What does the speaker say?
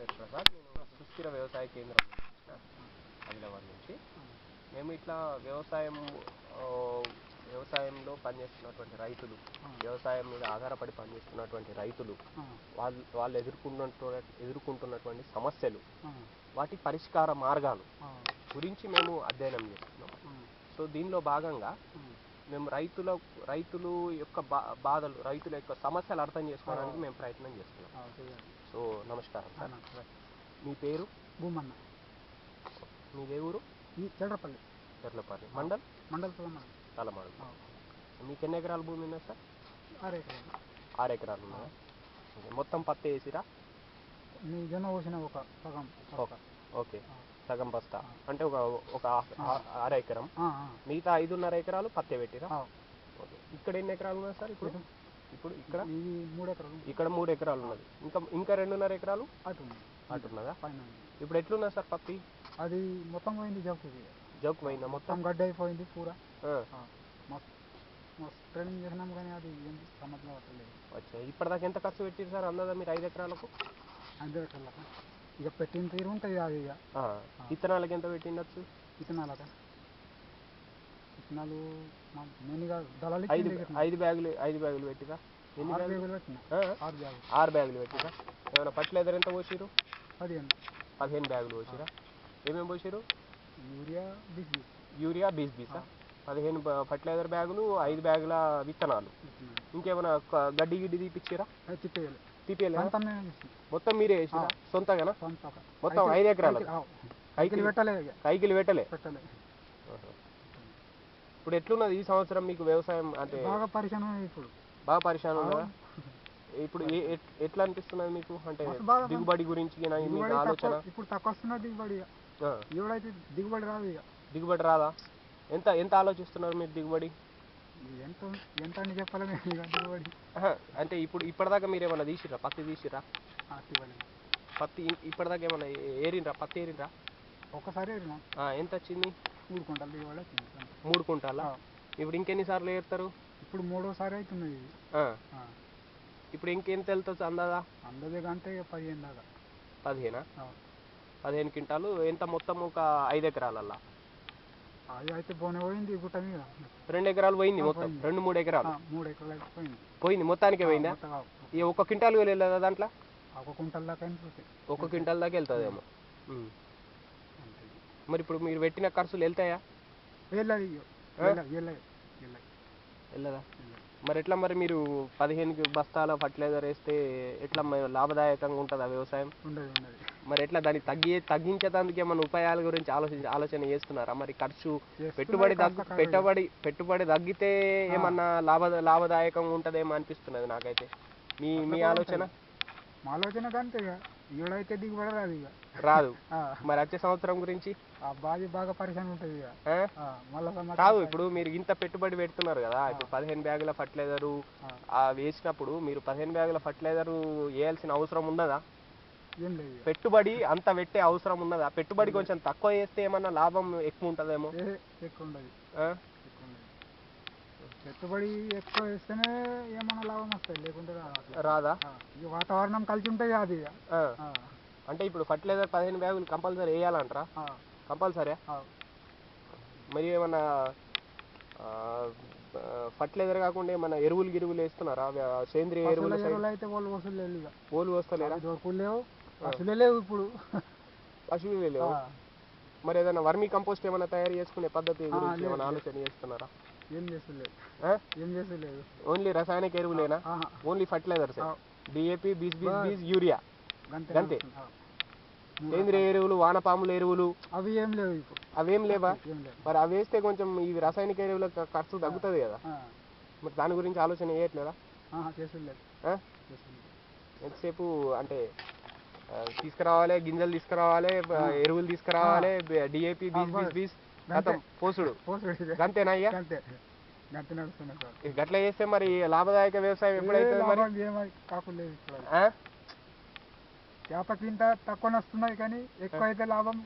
పేరు ప్రసాద్. నేను సుస్థిర వ్యవసాయ కేంద్రం నుంచి వచ్చిన ఆదిలాబాద్ నుంచి. మేము ఇట్లా వ్యవసాయంలో పనిచేస్తున్నటువంటి రైతులు, వ్యవసాయం మీద ఆధారపడి పనిచేస్తున్నటువంటి రైతులు, వాళ్ళు ఎదుర్కొంటున్నటువంటి సమస్యలు, వాటి పరిష్కార మార్గాలు గురించి మేము అధ్యయనం చేస్తున్నాం. సో దీనిలో భాగంగా మేము రైతులు యొక్క బాధలు, రైతుల యొక్క సమస్యలు అర్థం చేసుకోవడానికి మేము ప్రయత్నం చేస్తున్నాం. సో నమస్కారం సార్. మీ పేరు? భూమన్న. మీదే ఊరు? చెర్లపల్లి. మండల్ తలమాడు. మీకు ఎన్ని ఎకరాల భూమి ఉందా సార్? 6 ఎకరాలు ఉన్నాయా? మొత్తం పత్తి వేసిరా? జొన్న పోసిన ఒక సగం. ఓకే, సగం బస్తా అంటే ఒక 6 ఎకరం. మిగతా 5.5 ఎకరాలు పత్తి పెట్టిరా? ఇక్కడ ఎన్ని ఎకరాలు ఉన్నాయి సార్? ఇప్పుడు ఇక్కడ 3 ఎకరాలు. ఇక్కడ 3 ఎకరాలు ఉన్నది. ఇంకా 2.5 ఎకరాలు అటు ఉన్నదా? ఇప్పుడు ఎట్లున్నా సార్ పత్తి? అది మొత్తం పోయింది, జోక్ పోయిందా? మొత్తం గడ్డ అయిపోయింది పూరా. ట్రైనింగ్ చేసినాం కానీ అది సమస్య పట్టలేదు. వచ్చా, ఇప్పటిదాకా ఎంత ఖర్చు పెట్టారు సార్ అందదా మీరు 5 ఎకరాలకు? 5 ఎకరాలకు ఇక పెట్టిన తీరు ఉంటుంది. అది ఇక విత్తనాలకి ఎంత పెట్టిండొచ్చు? విత్తనాలు నేను ఇక దళాలు 5 బ్యాగులు పెట్టిరా? 6 బ్యాగులు పెట్టినా. 6 బ్యాగులు పెట్టిరా? ఏమైనా ఫర్టిలైజర్ ఎంత పోసిరు? 15 బ్యాగులు పోసిరా? ఏమేమి పోసిరు? యూరియా 20 15 ఫర్టిలైజర్ బ్యాగులు, 5 బ్యాగుల విత్తనాలు. ఇంకేమైనా గడ్డి తీపిచ్చిరా? తీపియలే. మొత్తం మీరే వేసిరా సొంతగానా? మొత్తం 5 ఎకరాలు కైకిలు పెట్టలే. ఇప్పుడు ఎట్లున్నది ఈ సంవత్సరం మీకు వ్యవసాయం? అంటే బాగా పరిశాన్ ఉన్నదా? ఇప్పుడు ఎట్లా అనిపిస్తున్నది మీకు? అంటే దిగుబడి గురించి ఆలోచన? ఇప్పుడు తక్కువ వస్తున్నది దిగుబడి. ఎవడైతే దిగుబడి రాదా? ఎంత ఆలోచిస్తున్నారు మీరు దిగుబడి? ఎంత అని చెప్పాలి దిగుబడి. అంటే ఇప్పటిదాకా మీరు ఏమన్నా తీసిరా? పత్తి తీసిరా? పత్తి ఇప్పటిదాకా ఏమన్నా ఏరిండ్రా? పత్తి ఏరిండ్రా? ఒకసారి ఏరినా. ఎంత వచ్చింది? 3 క్వింటాలు దిగుబడి వచ్చింది. 3 క్వింటాలా? ఇప్పుడు ఇంకెన్నిసార్లు ఏరుతారు? ఇప్పుడు 3వసారి అవుతుంది. ఇప్పుడు ఇంకెంత వెళ్తుంది అందాదా? అంటే 15 దాకా. 15 క్వింటాలు. ఎంత మొత్తం? ఒక 5 ఎకరాలల్లా అది అయితే పోయింది. గుట్ట మీద 2 ఎకరాలు పోయింది. మొత్తం 2-3 ఎకరాలు 3 ఎకరాలు పోయింది. మొత్తానికి పోయిందా? ఈ 1 క్వింటాల్ వెళ్ళదా దాంట్లో? 1 క్వింటాల్ దాకా 1 క్వింటాల్ దాకా వెళ్తుందేమో. మరి ఇప్పుడు మీరు పెట్టిన ఖర్చులు వెళ్తాయా? వెళ్ళదా? మరి ఎట్లా? మరి మీరు 15 బస్తాల ఫర్టిలైజర్ వేస్తే ఎట్లా లాభదాయకంగా ఉంటుందా వ్యవసాయం? మరి ఎట్లా దాన్ని తగ్గించేందుకు ఏమన్నా ఉపాయాల గురించి ఆలోచన చేస్తున్నారా? మరి ఖర్చు పెట్టుబడి తగ్గితే ఏమన్నా లాభదాయకంగా ఉంటుందేమో అనిపిస్తున్నది నాకైతే. మీ ఆలోచన? మా ఆలోచన కంటే ఎవడైతే దిగుబడి రాదు. మరి వచ్చే సంవత్సరం గురించి బాగా పరిశాన్ ఉంటుంది. కాదు, ఇప్పుడు మీరు ఇంత పెట్టుబడి పెడుతున్నారు కదా, ఇప్పుడు 15 బ్యాగుల ఫర్టిలైజరు వేసినప్పుడు మీరు 15 బ్యాగుల ఫర్టిలైజరు వేయాల్సిన అవసరం ఉన్నదా? పెట్టుబడి అంత పెట్టే అవసరం ఉన్నదా? పెట్టుబడి కొంచెం తక్కువ వేస్తే ఏమన్నా లాభం ఎక్కువ ఉంటుందేమో? ఎక్కువ ఉండదు. పెట్టుబడి ఎక్కువ వేస్తేనే ఏమన్నా లాభం వస్తుంది, లేకుంటే రాదా? వాతావరణం కలిసి ఉంటుంది అది. అంటే ఇప్పుడు ఫర్టిలైజర్ 15 బ్యాగులు కంపల్సరీ వేయాలంటారా? కంపల్సరీ. మరి ఏమన్నా ఫర్టిలైజర్ కాకుండా ఏమన్నా ఎరువులు వేస్తున్నారా? సేంద్రియ ఎరువులు అయితే ఓలు వస్తలేరా? లేవు ఇప్పుడు. పశువులు లేవు. మరి ఏదైనా వర్మీ కంపోస్ట్ ఏమైనా తయారు చేసుకునే పద్ధతి గురించి ఏమైనా ఆలోచన చేస్తున్నారా? ఏం చేస్తలేదు. ఓన్లీ రసాయనిక ఎరువులేనా? ఓన్లీ ఫర్టిలైజర్స్ DAP 20 యూరియా అంతే. సేంద్రియ ఎరువులు, వానపాముల ఎరువులు అవేం లేవా? మరి అవి వేస్తే కొంచెం ఇవి రసాయనిక ఎరువుల ఖర్చు తగ్గుతుంది కదా. మరి దాని గురించి ఆలోచన చేయట్లేదా? ఎంతసేపు అంటే తీసుకురావాలి, గింజలు తీసుకురావాలి, ఎరువులు తీసుకురావాలి, DAP 20 పోసుడు అంతేనా? అయ్యా గట్లా చేస్తే మరి లాభదాయక వ్యవసాయం ఎప్పుడైతే వేపకి ఇంత తక్కువ వస్తున్నాయి కానీ ఎక్కువ అయితే లాభం